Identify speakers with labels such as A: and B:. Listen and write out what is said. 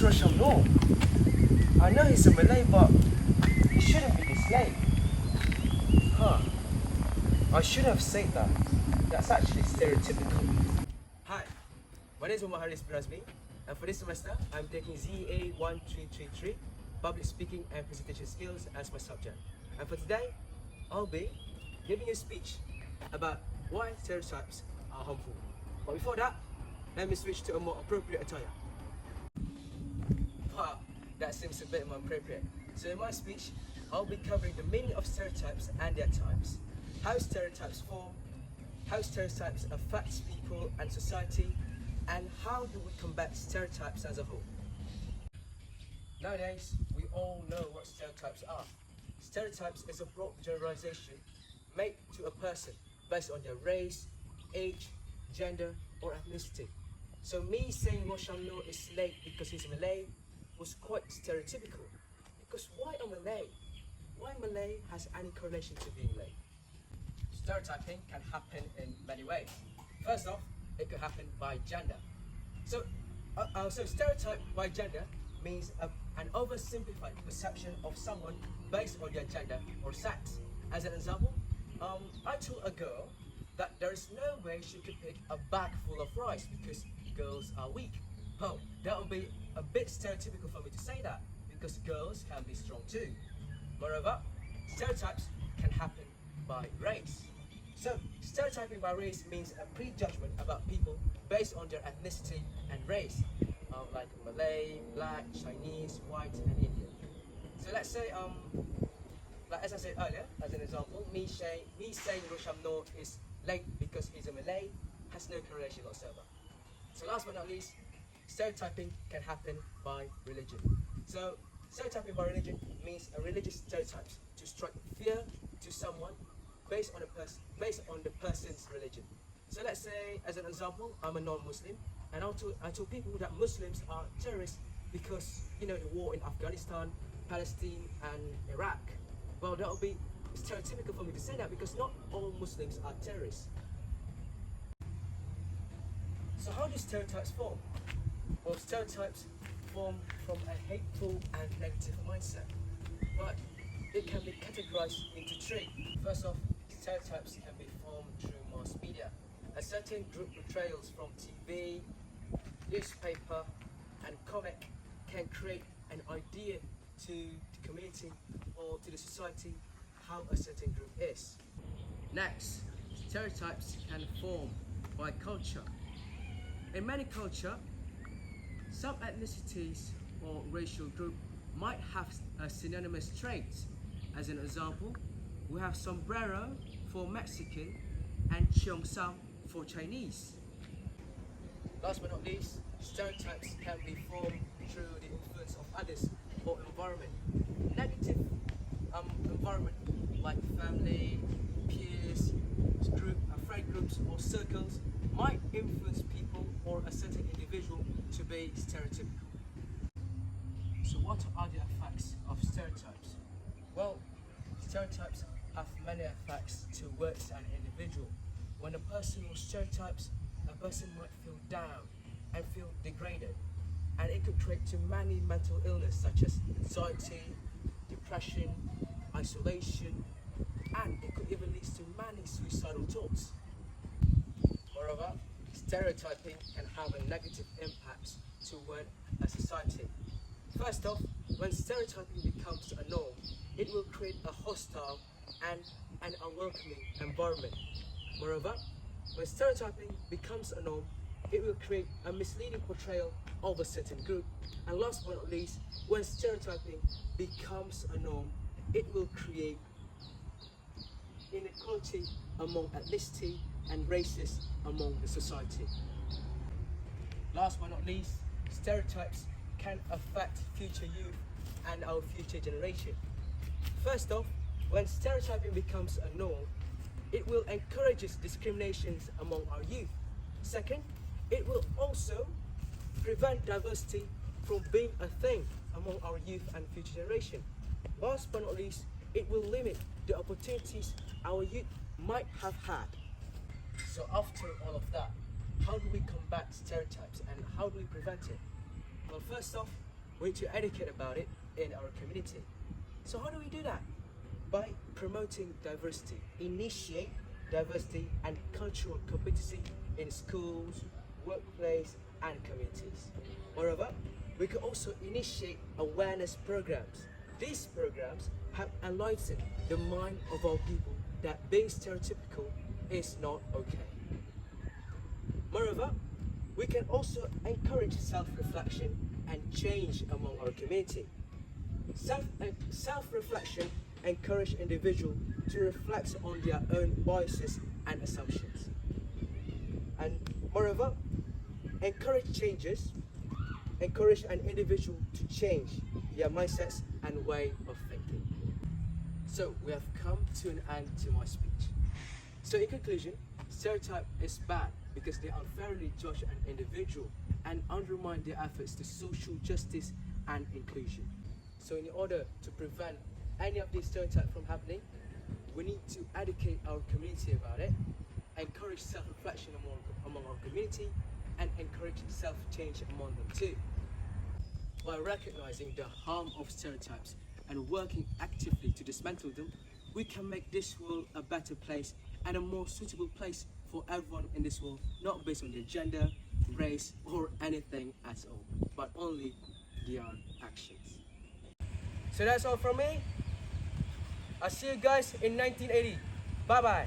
A: Rosham. I know he's a Malay, but he shouldn't be this late. Huh. I shouldn't have said that. That's actually stereotypical. Hi, my name is Haris bin Razmi, and for this semester, I'm taking ZEA 1333, Public Speaking and Presentation Skills as my subject. And for today, I'll be giving a speech about why stereotypes are harmful. But before that, let me switch to a more appropriate attire. Wow, that seems a bit more appropriate. So in my speech, I'll be covering the meaning of stereotypes and their types, how stereotypes form, how stereotypes affect people and society, and how do we combat stereotypes as a whole. Nowadays, we all know what stereotypes are. Stereotypes is a broad generalization made to a person based on their race, age, gender, or ethnicity. So me saying Rosham is late because he's Malay was quite stereotypical. Because why a Malay? Why Malay has any correlation to being late? Stereotyping can happen in many ways. First off, it could happen by gender. So stereotype by gender means an oversimplified perception of someone based on their gender or sex. As an example, I told a girl that there is no way she could pick a bag full of rice because girls are weak. Well, that would be a bit stereotypical for me to say that because girls can be strong too. Moreover, stereotypes can happen by race. So, stereotyping by race means a prejudgment about people based on their ethnicity and race, like Malay, Black, Chinese, White, and Indian. So let's say, like as I said earlier, as an example, me saying Rosham is late because he's a Malay has no correlation whatsoever. So last but not least, stereotyping can happen by religion. So stereotyping by religion means a religious stereotypes to strike fear to someone based on the person's religion. So let's say, as an example, I'm a non-Muslim, and I told people that Muslims are terrorists because the war in Afghanistan, Palestine, and Iraq. Well, that would be stereotypical for me to say that because not all Muslims are terrorists. So how do stereotypes form? Well, stereotypes form from a hateful and negative mindset, but it can be categorized into three. First off, stereotypes can be formed through mass media. A certain group portrayals from TV, newspaper, and comic can create an idea to the community or to the society how a certain group is. Next, stereotypes can form by culture. In many cultures, some ethnicities or racial group might have synonymous traits. As an example, we have sombrero for Mexican and cheongsam for Chinese. Last but not least, stereotypes can be formed through the influence of others or environment. Negative environment like family, peers, friend groups or circles might influence people or a certain individual to be stereotypical. So what are the effects of stereotypes? Well, stereotypes have many effects towards an individual. When a person was stereotypes, a person might feel down and feel degraded, and it could create to many mental illness such as anxiety, depression, isolation, and it could even lead to many suicidal thoughts. Moreover, stereotyping can have a negative impact toward a society. First off, when stereotyping becomes a norm, it will create a hostile and an unwelcoming environment. Moreover, when stereotyping becomes a norm, it will create a misleading portrayal of a certain group. And last but not least, when stereotyping becomes a norm, it will create inequality among ethnicity and races among the society. Last but not least, stereotypes can affect future youth and our future generation. First off, when stereotyping becomes a norm, it will encourage discriminations among our youth. Second, it will also prevent diversity from being a thing among our youth and future generation. Last but not least, it will limit the opportunities our youth might have had. So after all of that, how do we combat stereotypes and how do we prevent it? Well, first off, We need to educate about it in our community. So how do we do that? By promoting diversity, initiate diversity and cultural competency in schools, workplace and communities. Moreover, we can also initiate awareness programs. These programs have enlightened the mind of our people that being stereotypical is not okay. Moreover, we can also encourage self-reflection and change among our community. Self-reflection encourages individuals to reflect on their own biases and assumptions. And moreover, encourage an individual to change their mindsets and way of thinking. So we have come to an end to my speech. So in conclusion, stereotype is bad because they unfairly judge an individual and undermine their efforts to social justice and inclusion. So in order to prevent any of these stereotypes from happening, we need to educate our community about it, encourage self-reflection among our community, and encourage self-change among them too. By recognizing the harm of stereotypes and working actively to dismantle them, we can make this world a better place and a more suitable place for everyone in this world, not based on their gender, race, or anything at all, but only their actions. So that's all from me. I'll see you guys in 1980. Bye bye.